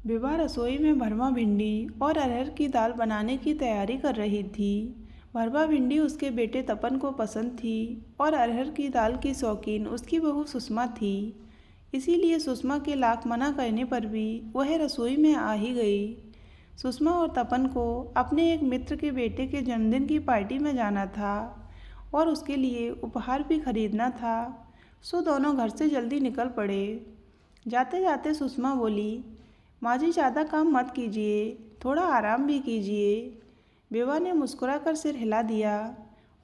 विभा रसोई में भरमा भिंडी और अरहर की दाल बनाने की तैयारी कर रही थी। भरमा भिंडी उसके बेटे तपन को पसंद थी और अरहर की दाल की शौकीन उसकी बहू सुषमा थी। इसीलिए सुषमा के लाख मना करने पर भी वह रसोई में आ ही गई। सुषमा और तपन को अपने एक मित्र के बेटे के जन्मदिन की पार्टी में जाना था और उसके लिए उपहार भी खरीदना था, सो दोनों घर से जल्दी निकल पड़े। जाते जाते सुषमा बोली, माँ जी ज़्यादा काम मत कीजिए, थोड़ा आराम भी कीजिए। विभा ने मुस्कुराकर सिर हिला दिया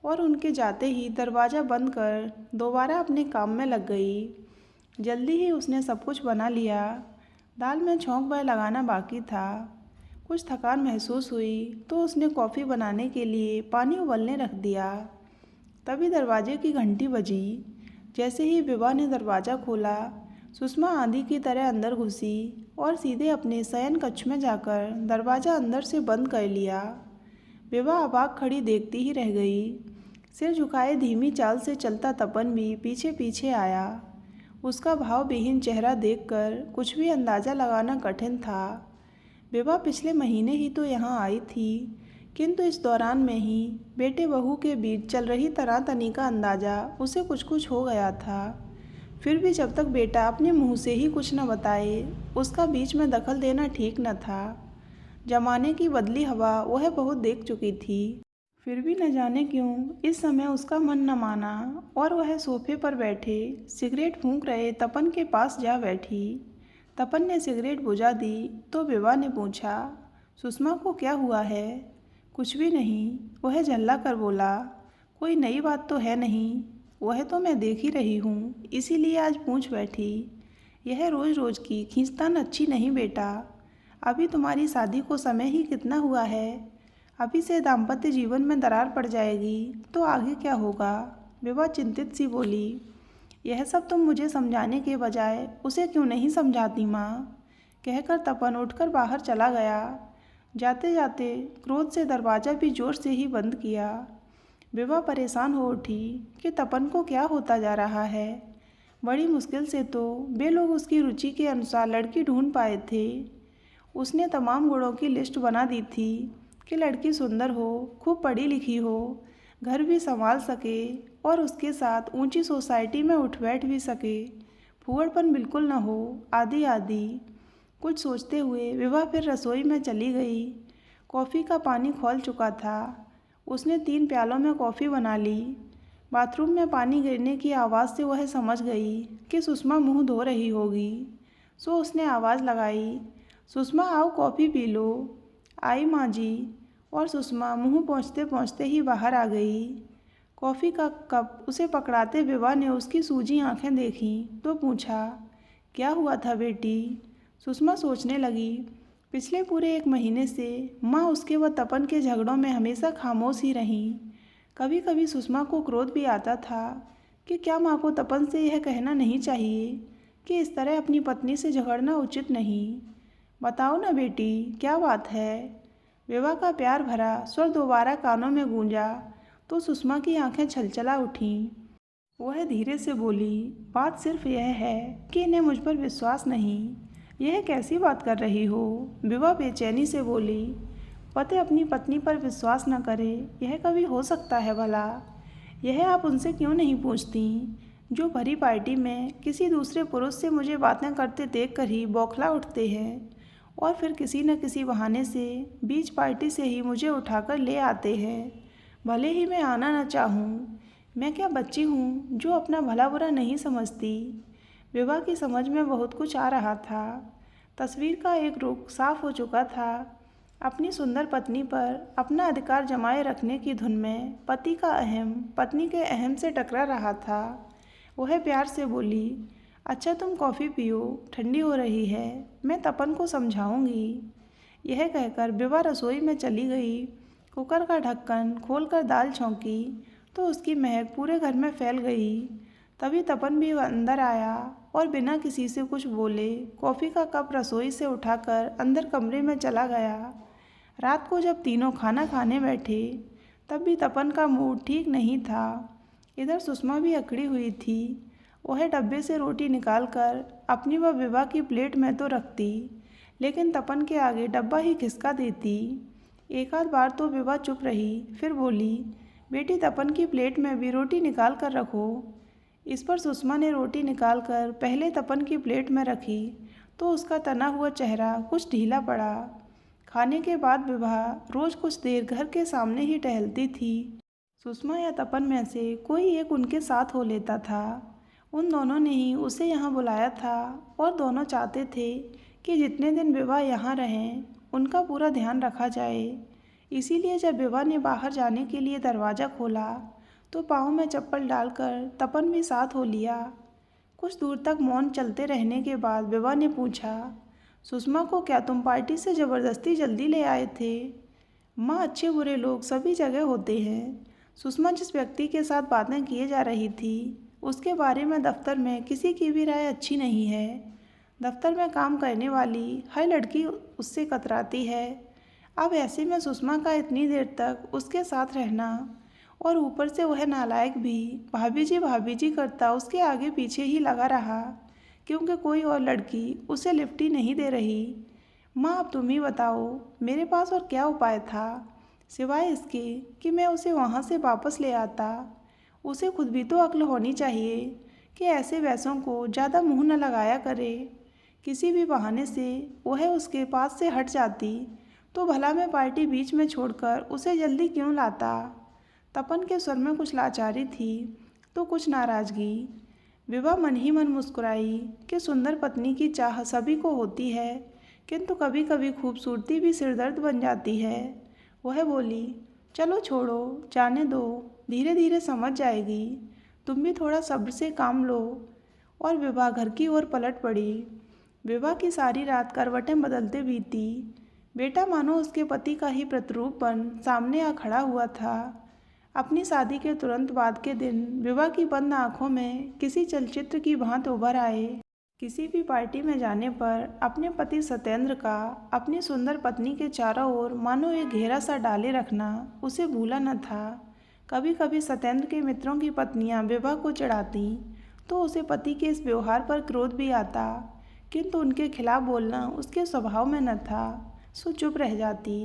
और उनके जाते ही दरवाज़ा बंद कर दोबारा अपने काम में लग गई। जल्दी ही उसने सब कुछ बना लिया। दाल में छौंक भर लगाना बाकी था। कुछ थकान महसूस हुई तो उसने कॉफ़ी बनाने के लिए पानी उबलने रख दिया। तभी दरवाजे की घंटी बजी। जैसे ही विभा ने दरवाज़ा खोला, सुषमा आंधी की तरह अंदर घुसी और सीधे अपने शयन कक्ष में जाकर दरवाज़ा अंदर से बंद कर लिया। विभा अबाक खड़ी देखती ही रह गई। सिर झुकाए धीमी चाल से चलता तपन भी पीछे पीछे आया। उसका भावविहीन चेहरा देखकर कुछ भी अंदाज़ा लगाना कठिन था। विभा पिछले महीने ही तो यहाँ आई थी, किंतु इस दौरान में ही बेटे बहू के बीच चल रही तनातनी का अंदाज़ा उसे कुछ कुछ हो गया था। फिर भी जब तक बेटा अपने मुंह से ही कुछ न बताए, उसका बीच में दखल देना ठीक न था। जमाने की बदली हवा वह बहुत देख चुकी थी। फिर भी न जाने क्यों इस समय उसका मन न माना और वह सोफे पर बैठे सिगरेट फूंक रहे तपन के पास जा बैठी। तपन ने सिगरेट बुझा दी तो विभा ने पूछा, सुषमा को क्या हुआ है? कुछ भी नहीं, वह झल्ला कर बोला। कोई नई बात तो है नहीं? वह तो मैं देख ही रही हूँ, इसीलिए आज पूछ बैठी। यह रोज़ रोज़ की खींचतान अच्छी नहीं बेटा। अभी तुम्हारी शादी को समय ही कितना हुआ है। अभी से दाम्पत्य जीवन में दरार पड़ जाएगी तो आगे क्या होगा? विभा चिंतित सी बोली। यह सब तुम मुझे समझाने के बजाय उसे क्यों नहीं समझाती माँ? कहकर तपन उठकर बाहर चला गया। जाते जाते क्रोध से दरवाज़ा भी जोर से ही बंद किया। विभा परेशान हो उठी कि तपन को क्या होता जा रहा है। बड़ी मुश्किल से तो वे लोग उसकी रुचि के अनुसार लड़की ढूंढ पाए थे। उसने तमाम गुणों की लिस्ट बना दी थी कि लड़की सुंदर हो, खूब पढ़ी लिखी हो, घर भी संभाल सके और उसके साथ ऊंची सोसाइटी में उठ बैठ भी सके, फूहड़पन बिल्कुल न हो, आदि आदि। कुछ सोचते हुए विभा फिर रसोई में चली गई। कॉफ़ी का पानी खौल चुका था। उसने 3 प्यालों में कॉफ़ी बना ली। बाथरूम में पानी गिरने की आवाज़ से वह समझ गई कि सुषमा मुंह धो रही होगी, सो उसने आवाज़ लगाई, सुषमा आओ कॉफ़ी पी लो। आई माँ जी। और सुषमा मुंह पहुँचते पहुँचते ही बाहर आ गई। कॉफ़ी का कप उसे पकड़ाते विभा ने उसकी सूजी आंखें देखीं तो पूछा, क्या हुआ था बेटी? सुषमा सोचने लगी। पिछले पूरे 1 महीने से माँ उसके व तपन के झगड़ों में हमेशा खामोश ही रहीं। कभी कभी सुषमा को क्रोध भी आता था कि क्या माँ को तपन से यह कहना नहीं चाहिए कि इस तरह अपनी पत्नी से झगड़ना उचित नहीं। बताओ ना बेटी, क्या बात है? विभा का प्यार भरा स्वर दोबारा कानों में गूंजा तो सुषमा की आंखें छलछला उठीं। वह धीरे से बोली, बात सिर्फ यह है कि इन्हें मुझ पर विश्वास नहीं। यह कैसी बात कर रही हो? विभा बेचैनी से बोली। पति अपनी पत्नी पर विश्वास न करे, यह कभी हो सकता है भला? यह आप उनसे क्यों नहीं पूछती, जो भरी पार्टी में किसी दूसरे पुरुष से मुझे बातें करते देख कर ही बौखला उठते हैं और फिर किसी न किसी बहाने से बीच पार्टी से ही मुझे उठाकर ले आते हैं, भले ही मैं आना न चाहूँ। मैं क्या बच्ची हूँ जो अपना भला बुरा नहीं समझती? विभा की समझ में बहुत कुछ आ रहा था। तस्वीर का एक रुख साफ हो चुका था। अपनी सुंदर पत्नी पर अपना अधिकार जमाए रखने की धुन में पति का अहम पत्नी के अहम से टकरा रहा था। वह प्यार से बोली, अच्छा तुम कॉफ़ी पियो, ठंडी हो रही है, मैं तपन को समझाऊंगी। यह कहकर विभा रसोई में चली गई। कुकर का ढक्कन खोलकर दाल छौंकी तो उसकी महक पूरे घर में फैल गई। तभी तपन भी अंदर आया और बिना किसी से कुछ बोले कॉफ़ी का कप रसोई से उठाकर अंदर कमरे में चला गया। रात को जब तीनों खाना खाने बैठे तब भी तपन का मूड ठीक नहीं था। इधर सुषमा भी अकड़ी हुई थी। वह डब्बे से रोटी निकालकर अपनी व विभा की प्लेट में तो रखती, लेकिन तपन के आगे डब्बा ही खिसका देती। एक आध बार तो विभा चुप रही, फिर बोली, बेटी तपन की प्लेट में भी रोटी निकाल कर रखो। इस पर सुषमा ने रोटी निकालकर पहले तपन की प्लेट में रखी तो उसका तना हुआ चेहरा कुछ ढीला पड़ा। खाने के बाद विभा रोज कुछ देर घर के सामने ही टहलती थी। सुषमा या तपन में से कोई एक उनके साथ हो लेता था। उन दोनों ने ही उसे यहाँ बुलाया था और दोनों चाहते थे कि जितने दिन विभा यहाँ रहें उनका पूरा ध्यान रखा जाए। इसीलिए जब विभा ने बाहर जाने के लिए दरवाज़ा खोला तो पाँव में चप्पल डालकर तपन भी साथ हो लिया। कुछ दूर तक मौन चलते रहने के बाद विभा ने पूछा, सुषमा को क्या तुम पार्टी से ज़बरदस्ती जल्दी ले आए थे? माँ, अच्छे बुरे लोग सभी जगह होते हैं। सुषमा जिस व्यक्ति के साथ बातें किए जा रही थी उसके बारे में दफ्तर में किसी की भी राय अच्छी नहीं है। दफ्तर में काम करने वाली हर लड़की उससे कतराती है। अब ऐसे में सुषमा का इतनी देर तक उसके साथ रहना और ऊपर से वह नालायक भी भाभी जी करता उसके आगे पीछे ही लगा रहा क्योंकि कोई और लड़की उसे लिफ्ट ही नहीं दे रही। माँ, अब तुम ही बताओ, मेरे पास और क्या उपाय था सिवाय इसके कि मैं उसे वहाँ से वापस ले आता। उसे खुद भी तो अक्ल होनी चाहिए कि ऐसे वैसों को ज़्यादा मुंह न लगाया करे। किसी भी बहाने से वह उसके पास से हट जाती तो भला मैं पार्टी बीच में छोड़कर उसे जल्दी क्यों लाता। तपन के स्वर में कुछ लाचारी थी तो कुछ नाराज़गी। विभा मन ही मन मुस्कुराई कि सुंदर पत्नी की चाह सभी को होती है, किंतु कभी कभी खूबसूरती भी सिरदर्द बन जाती है। वह बोली, चलो छोड़ो, जाने दो, धीरे धीरे समझ जाएगी। तुम भी थोड़ा सब्र से काम लो। और विभा घर की ओर पलट पड़ी। विभा की सारी रात करवटें बदलते बीती। बेटा मानो उसके पति का ही प्रतिरूप बन सामने आ खड़ा हुआ था। अपनी शादी के तुरंत बाद के दिन विभा की बंद आँखों में किसी चलचित्र की भांति उभर आए। किसी भी पार्टी में जाने पर अपने पति सत्येंद्र का अपनी सुंदर पत्नी के चारों ओर मानो एक घेरा सा डाले रखना उसे भूला न था। कभी कभी सत्येंद्र के मित्रों की पत्नियां विभा को चिढ़ाती तो उसे पति के इस व्यवहार पर क्रोध भी आता, किंतु उनके खिलाफ बोलना उसके स्वभाव में न था, सो चुप रह जाती।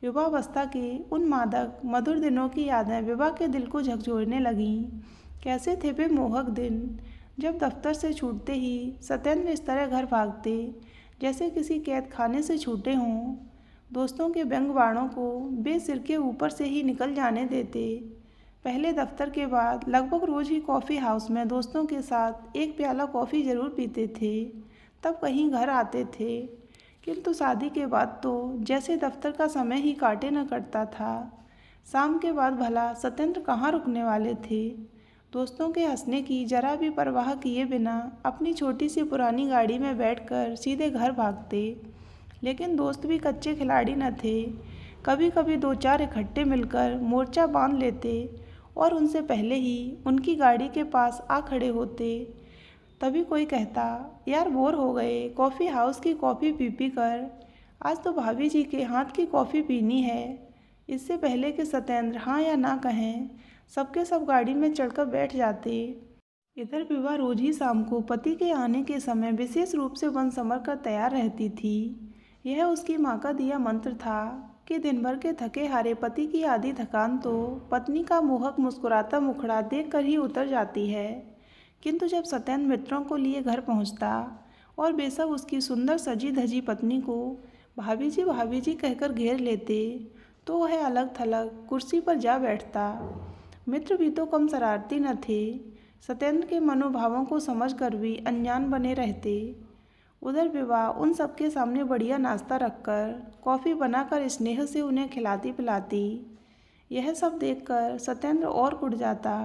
युवावस्था के उन मादक मधुर दिनों की यादें विभा के दिल को झकझोरने लगीं। कैसे थे वे मोहक दिन, जब दफ्तर से छूटते ही सत्येंद्र इस तरह घर भागते जैसे किसी कैद खाने से छूटे हों। दोस्तों के व्यंग बाणों को वे सिर के ऊपर से ही निकल जाने देते। पहले दफ्तर के बाद लगभग रोज़ ही कॉफ़ी हाउस में दोस्तों के साथ एक प्याला कॉफ़ी ज़रूर पीते थे, तब कहीं घर आते थे। किंतु शादी के बाद तो जैसे दफ्तर का समय ही काटे न कटता था। शाम के बाद भला सत्येंद्र कहाँ रुकने वाले थे। दोस्तों के हंसने की जरा भी परवाह किए बिना अपनी छोटी सी पुरानी गाड़ी में बैठकर सीधे घर भागते। लेकिन दोस्त भी कच्चे खिलाड़ी न थे। कभी कभी दो चार इकट्ठे मिलकर मोर्चा बांध लेते और उनसे पहले ही उनकी गाड़ी के पास आ खड़े होते। तभी कोई कहता, यार बोर हो गए, कॉफ़ी हाउस की कॉफ़ी पी कर, आज तो भाभी जी के हाथ की कॉफ़ी पीनी है। इससे पहले कि सत्येंद्र हाँ या ना कहें, सबके सब गाड़ी में चढ़कर बैठ जाते। इधर विभा रोज ही शाम को पति के आने के समय विशेष रूप से बन संवर कर तैयार रहती थी। यह उसकी माँ का दिया मंत्र था कि दिन भर के थके हारे पति की आधी थकान तो पत्नी का मोहक मुस्कुराता मुखड़ा देख कर ही उतर जाती है। किंतु जब सत्येंद्र मित्रों को लिए घर पहुँचता और वे सब उसकी सुंदर सजी धजी पत्नी को भाभी जी कहकर घेर लेते तो वह अलग थलग कुर्सी पर जा बैठता। मित्र भी तो कम शरारती न थे। सत्येंद्र के मनोभावों को समझकर भी अनजान बने रहते। उधर विभा उन सबके सामने बढ़िया नाश्ता रखकर कॉफ़ी बनाकर स्नेह से उन्हें खिलाती पिलाती। यह सब देखकर सत्येंद्र और उठ जाता।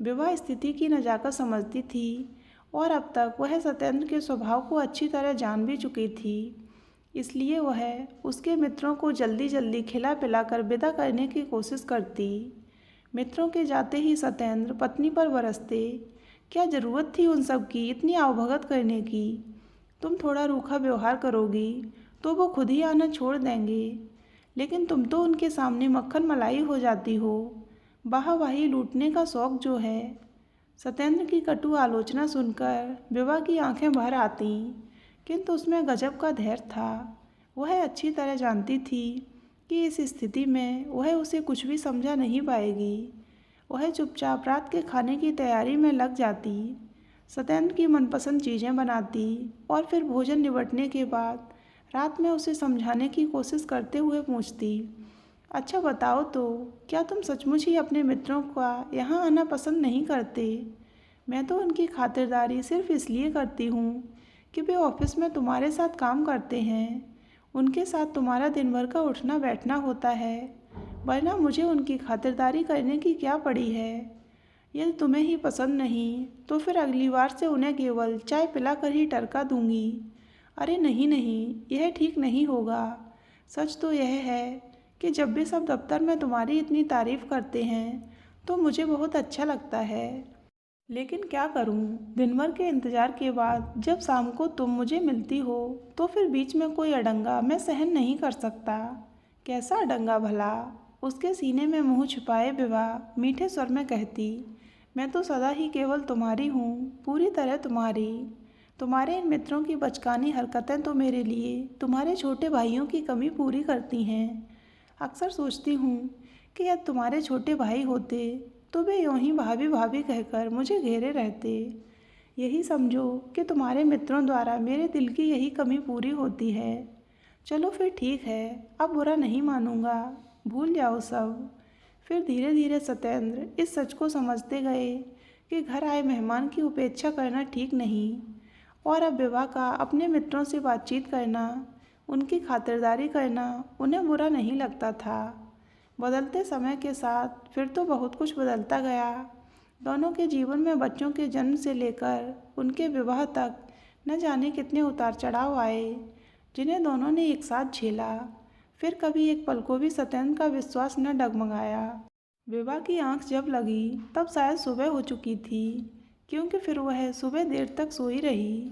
विभा स्थिति की नज़ाकत समझती थी और अब तक वह सत्येंद्र के स्वभाव को अच्छी तरह जान भी चुकी थी। इसलिए वह उसके मित्रों को जल्दी जल्दी खिला पिलाकर विदा करने की कोशिश करती। मित्रों के जाते ही सत्येंद्र पत्नी पर बरसते। क्या ज़रूरत थी उन सब की इतनी आवभगत करने की। तुम थोड़ा रूखा व्यवहार करोगी तो वो खुद ही आना छोड़ देंगे, लेकिन तुम तो उनके सामने मक्खन मलाई हो जाती हो। वाहवाही लूटने का शौक़ जो है। सत्येंद्र की कटु आलोचना सुनकर विभा की आंखें भर आतीं। किंतु उसमें गजब का धैर्य था। वह अच्छी तरह जानती थी कि इस स्थिति में वह उसे कुछ भी समझा नहीं पाएगी। वह चुपचाप रात के खाने की तैयारी में लग जाती, सत्येंद्र की मनपसंद चीज़ें बनाती और फिर भोजन निबटने के बाद रात में उसे समझाने की कोशिश करते हुए पूछती, अच्छा बताओ तो, क्या तुम सचमुच ही अपने मित्रों का यहाँ आना पसंद नहीं करते? मैं तो उनकी खातिरदारी सिर्फ इसलिए करती हूँ कि वे ऑफिस में तुम्हारे साथ काम करते हैं, उनके साथ तुम्हारा दिन भर का उठना बैठना होता है, वरना मुझे उनकी खातिरदारी करने की क्या पड़ी है। यदि तुम्हें ही पसंद नहीं तो फिर अगली बार से उन्हें केवल चाय पिलाकर ही टरका दूंगी। अरे नहीं नहीं, यह ठीक नहीं होगा। सच तो यह है कि जब भी सब दफ्तर में तुम्हारी इतनी तारीफ़ करते हैं तो मुझे बहुत अच्छा लगता है, लेकिन क्या करूं, दिन भर के इंतज़ार के बाद जब शाम को तुम मुझे मिलती हो तो फिर बीच में कोई अड़ंगा मैं सहन नहीं कर सकता। कैसा अड़ंगा भला? उसके सीने में मुंह छुपाए विवाह मीठे स्वर में कहती, मैं तो सदा ही केवल तुम्हारी हूँ, पूरी तरह तुम्हारी। तुम्हारे इन मित्रों की बचकानी हरकतें तो मेरे लिए तुम्हारे छोटे भाइयों की कमी पूरी करती हैं। अक्सर सोचती हूँ कि यदि तुम्हारे छोटे भाई होते तो वे यूँ ही भाभी भाभी कहकर मुझे घेरे रहते। यही समझो कि तुम्हारे मित्रों द्वारा मेरे दिल की यही कमी पूरी होती है। चलो फिर ठीक है, अब बुरा नहीं मानूंगा, भूल जाओ सब। फिर धीरे धीरे सत्येंद्र इस सच को समझते गए कि घर आए मेहमान की उपेक्षा करना ठीक नहीं, और अब विवाह का अपने मित्रों से बातचीत करना, उनकी खातिरदारी करना उन्हें बुरा नहीं लगता था। बदलते समय के साथ फिर तो बहुत कुछ बदलता गया। दोनों के जीवन में बच्चों के जन्म से लेकर उनके विवाह तक न जाने कितने उतार चढ़ाव आए, जिन्हें दोनों ने एक साथ झेला। फिर कभी एक पल को भी सत्येंद्र का विश्वास न डगमगाया। विवाह की आंख जब लगी तब शायद सुबह हो चुकी थी, क्योंकि फिर वह सुबह देर तक सोई रही।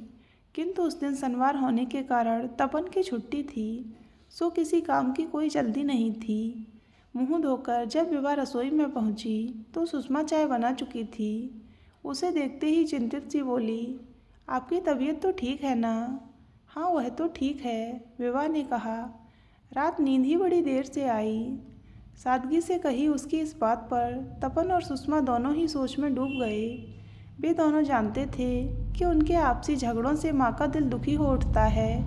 किंतु उस दिन शनिवार होने के कारण तपन की छुट्टी थी, सो किसी काम की कोई जल्दी नहीं थी। मुंह धोकर जब विवाह रसोई में पहुंची तो सुषमा चाय बना चुकी थी। उसे देखते ही चिंतित सी बोली, आपकी तबीयत तो ठीक है ना? हाँ वह तो ठीक है, विवाह ने कहा। रात नींद ही बड़ी देर से आई। सादगी से कही उसकी इस बात पर तपन और सुषमा दोनों ही सोच में डूब गए। वे दोनों जानते थे कि उनके आपसी झगड़ों से माँ का दिल दुखी हो उठता है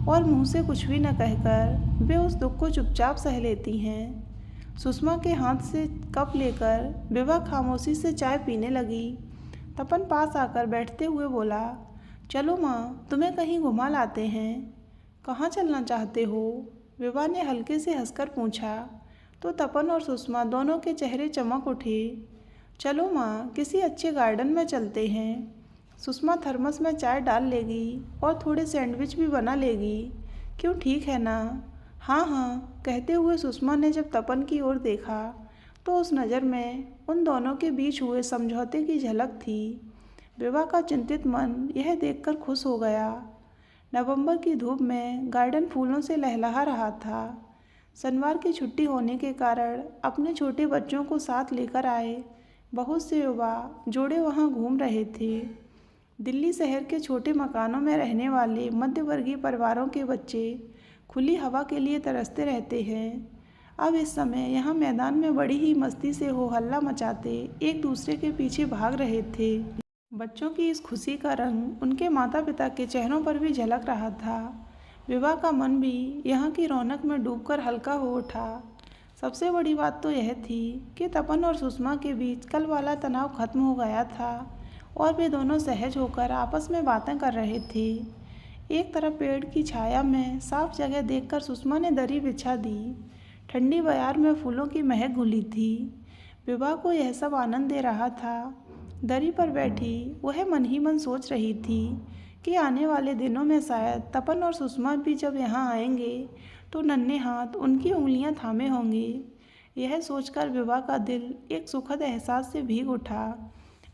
और मुंह से कुछ भी न कहकर वे उस दुख को चुपचाप सह लेती हैं। सुषमा के हाथ से कप लेकर विवाह खामोशी से चाय पीने लगी। तपन पास आकर बैठते हुए बोला, चलो माँ, तुम्हें कहीं घुमा लाते हैं। कहाँ चलना चाहते हो? विवाह ने हल्के से हंसकर पूछा तो तपन और सुषमा दोनों के चेहरे चमक उठे। चलो माँ, किसी अच्छे गार्डन में चलते हैं। सुषमा थर्मस में चाय डाल लेगी और थोड़े सैंडविच भी बना लेगी। क्यों, ठीक है ना? हाँ हाँ, कहते हुए सुषमा ने जब तपन की ओर देखा तो उस नज़र में उन दोनों के बीच हुए समझौते की झलक थी। विवाह का चिंतित मन यह देखकर खुश हो गया। नवंबर की धूप में गार्डन फूलों से लहलहा रहा था। शनिवार की छुट्टी होने के कारण अपने छोटे बच्चों को साथ लेकर आए बहुत से युवा जोड़े वहाँ घूम रहे थे। दिल्ली शहर के छोटे मकानों में रहने वाले मध्यवर्गीय परिवारों के बच्चे खुली हवा के लिए तरसते रहते हैं। अब इस समय यहाँ मैदान में बड़ी ही मस्ती से हो हल्ला मचाते एक दूसरे के पीछे भाग रहे थे। बच्चों की इस खुशी का रंग उनके माता पिता के चेहरों पर भी झलक रहा था। विवाह का मन भी यहाँ की रौनक में डूबकर हल्का हो उठा। सबसे बड़ी बात तो यह थी कि तपन और सुषमा के बीच कल वाला तनाव खत्म हो गया था और वे दोनों सहज होकर आपस में बातें कर रहे थे। एक तरफ पेड़ की छाया में साफ जगह देखकर सुषमा ने दरी बिछा दी। ठंडी बयार में फूलों की महक घुली थी। विवाह को यह सब आनंद दे रहा था। दरी पर बैठी वह मन ही मन सोच रही थी कि आने वाले दिनों में शायद तपन और सुषमा भी जब यहाँ आएंगे तो नन्हे हाथ उनकी उंगलियाँ थामे होंगी। यह सोचकर विवाह का दिल एक सुखद एहसास से भीग उठा।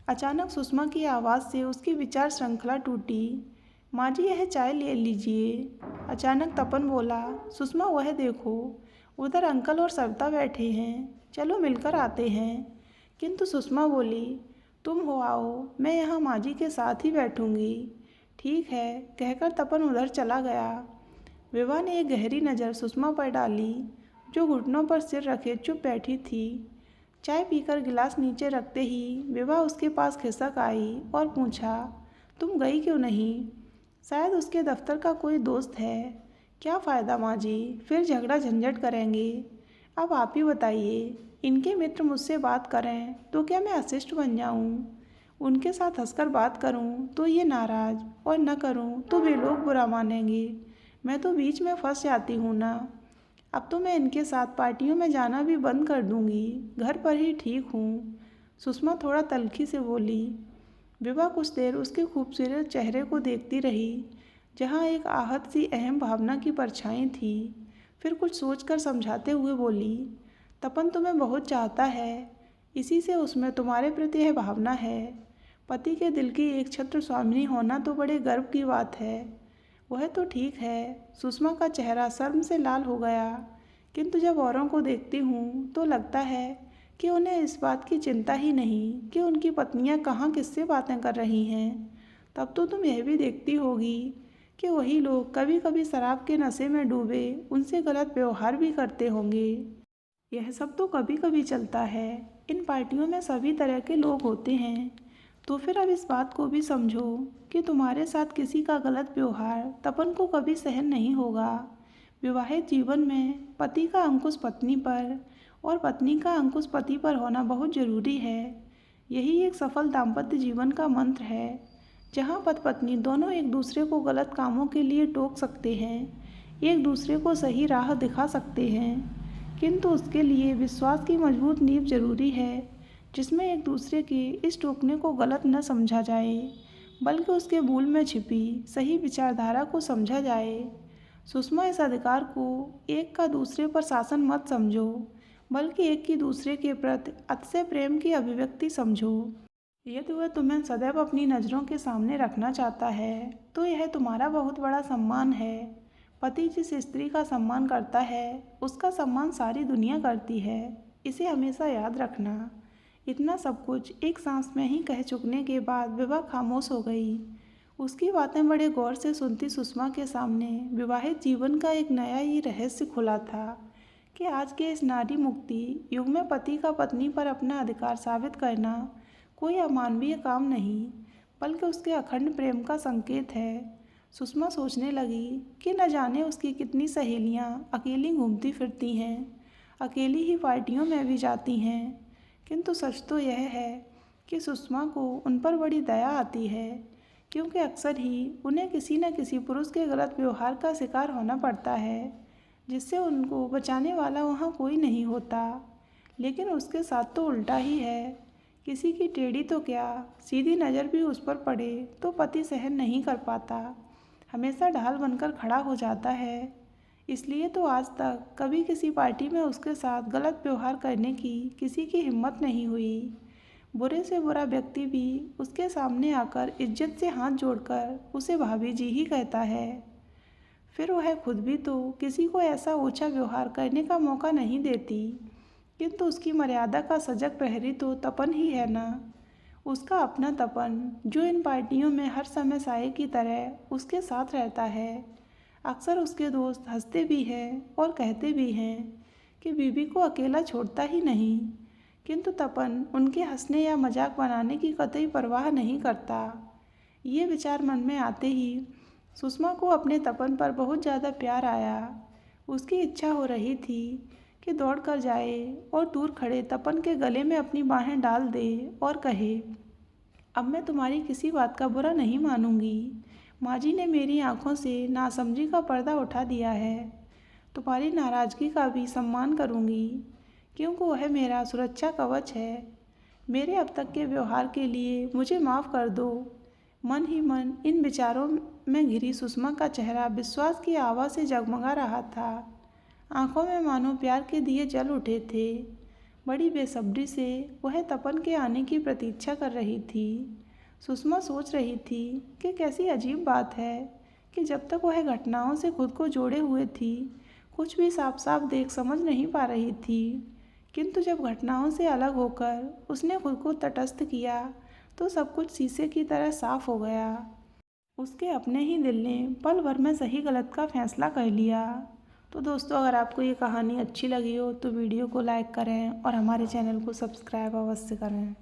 अचानक सुषमा की आवाज़ से उसकी विचार श्रृंखला टूटी। माँ जी, यह चाय ले लीजिए। अचानक तपन बोला, सुषमा वह देखो, उधर अंकल और सविता बैठे हैं, चलो मिलकर आते हैं। किंतु सुषमा बोली, तुम हो आओ, मैं यहाँ माँ जी के साथ ही बैठूंगी। ठीक है, कहकर तपन उधर चला गया। विभा ने एक गहरी नज़र सुषमा पर डाली, जो घुटनों पर सिर रखे चुप बैठी थी। चाय पीकर गिलास नीचे रखते ही विभा उसके पास खिसक आई और पूछा, तुम गई क्यों नहीं? शायद उसके दफ्तर का कोई दोस्त है। क्या फ़ायदा माँ जी, फिर झगड़ा झंझट करेंगे। अब आप ही बताइए, इनके मित्र मुझसे बात करें तो क्या मैं अशिष्ट बन जाऊँ? उनके साथ हंसकर बात करूँ तो ये नाराज़, और न करूँ तो वे लोग बुरा मानेंगे। मैं तो बीच में फंस जाती हूँ ना। अब तो मैं इनके साथ पार्टियों में जाना भी बंद कर दूँगी, घर पर ही ठीक हूँ। सुषमा थोड़ा तल्खी से बोली। विभा कुछ देर उसके खूबसूरत चेहरे को देखती रही, जहाँ एक आहत सी अहम भावना की परछाई थी। फिर कुछ सोचकर समझाते हुए बोली, तपन तुम्हें बहुत चाहता है, इसी से उसमें तुम्हारे प्रति यह भावना है। पति के दिल की एक छत्र स्वामिनी होना तो बड़े गर्व की बात है। वह तो ठीक है। सुषमा का चेहरा शर्म से लाल हो गया, किंतु जब औरों को देखती हूँ तो लगता है कि उन्हें इस बात की चिंता ही नहीं कि उनकी पत्नियाँ कहाँ किससे बातें कर रही हैं। तब तो तुम यह भी देखती होगी कि वही लोग कभी कभी शराब के नशे में डूबे उनसे गलत व्यवहार भी करते होंगे। यह सब तो कभी कभी चलता है। इन पार्टियों में सभी तरह के लोग होते हैं। तो फिर अब इस बात को भी समझो कि तुम्हारे साथ किसी का गलत व्यवहार तपन को कभी सहन नहीं होगा। विवाहित जीवन में पति का अंकुश पत्नी पर और पत्नी का अंकुश पति पर होना बहुत जरूरी है। यही एक सफल दाम्पत्य जीवन का मंत्र है, जहाँ पति पत्नी दोनों एक दूसरे को गलत कामों के लिए टोक सकते हैं, एक दूसरे को सही राह दिखा सकते हैं, किंतु उसके लिए विश्वास की मजबूत नींव जरूरी है, जिसमें एक दूसरे के इस टोकने को गलत न समझा जाए, बल्कि उसके मूल में छिपी सही विचारधारा को समझा जाए। सुषमा, इस अधिकार को एक का दूसरे पर शासन मत समझो, बल्कि एक की दूसरे के प्रति अतिशय प्रेम की अभिव्यक्ति समझो। यदि वह तुम्हें सदैव अपनी नज़रों के सामने रखना चाहता है तो यह तुम्हारा बहुत बड़ा सम्मान है। पति जिस स्त्री का सम्मान करता है उसका सम्मान सारी दुनिया करती है, इसे हमेशा याद रखना। इतना सब कुछ एक सांस में ही कह चुकने के बाद विभा खामोश हो गई। उसकी बातें बड़े गौर से सुनती सुषमा के सामने विवाहित जीवन का एक नया ही रहस्य खुला था कि आज के इस नारी मुक्ति युग में पति का पत्नी पर अपना अधिकार साबित करना कोई अमानवीय काम नहीं, बल्कि उसके अखंड प्रेम का संकेत है। सुषमा सोचने लगी कि न जाने उसकी कितनी सहेलियां अकेली घूमती फिरती हैं, अकेली ही पार्टियों में भी जाती हैं, किंतु सच तो यह है कि सुषमा को उन पर बड़ी दया आती है, क्योंकि अक्सर ही उन्हें किसी न किसी पुरुष के गलत व्यवहार का शिकार होना पड़ता है, जिससे उनको बचाने वाला वहाँ कोई नहीं होता। लेकिन उसके साथ तो उल्टा ही है। किसी की टेढ़ी तो क्या, सीधी नज़र भी उस पर पड़े तो पति सहन नहीं कर पाता, हमेशा ढाल बनकर खड़ा हो जाता है। इसलिए तो आज तक कभी किसी पार्टी में उसके साथ गलत व्यवहार करने की किसी की हिम्मत नहीं हुई। बुरे से बुरा व्यक्ति भी उसके सामने आकर इज्जत से हाथ जोड़कर उसे भाभी जी ही कहता है। फिर वह खुद भी तो किसी को ऐसा ओछा व्यवहार करने का मौका नहीं देती, किंतु उसकी मर्यादा का सजग प्रहरी तो तपन ही है ना। उसका अपना तपन, जो इन पार्टियों में हर समय साये की तरह उसके साथ रहता है। अक्सर उसके दोस्त हंसते भी हैं और कहते भी हैं कि बीबी को अकेला छोड़ता ही नहीं, किंतु तपन उनके हंसने या मजाक बनाने की कतई परवाह नहीं करता। ये विचार मन में आते ही सुषमा को अपने तपन पर बहुत ज़्यादा प्यार आया। उसकी इच्छा हो रही थी कि दौड़ कर जाए और दूर खड़े तपन के गले में अपनी बाहें डाल दे और कहे, अब मैं तुम्हारी किसी बात का बुरा नहीं मानूंगी। माँ जी ने मेरी आंखों से नासमझी का पर्दा उठा दिया है। तुम्हारी नाराज़गी का भी सम्मान करूंगी, क्योंकि वह मेरा सुरक्षा कवच है। मेरे अब तक के व्यवहार के लिए मुझे माफ़ कर दो। मन ही मन इन विचारों में घिरी सुषमा का चेहरा विश्वास की आभा से जगमगा रहा था। आंखों में मानो प्यार के दिए जल उठे थे। बड़ी बेसब्री से वह तपन के आने की प्रतीक्षा कर रही थी। सुषमा सोच रही थी कि कैसी अजीब बात है कि जब तक वह घटनाओं से खुद को जोड़े हुए थी, कुछ भी साफ साफ देख समझ नहीं पा रही थी, किंतु जब घटनाओं से अलग होकर उसने खुद को तटस्थ किया तो सब कुछ शीशे की तरह साफ हो गया। उसके अपने ही दिल ने पल भर में सही गलत का फैसला कर लिया। तो दोस्तों, अगर आपको ये कहानी अच्छी लगी हो तो वीडियो को लाइक करें और हमारे चैनल को सब्सक्राइब अवश्य करें।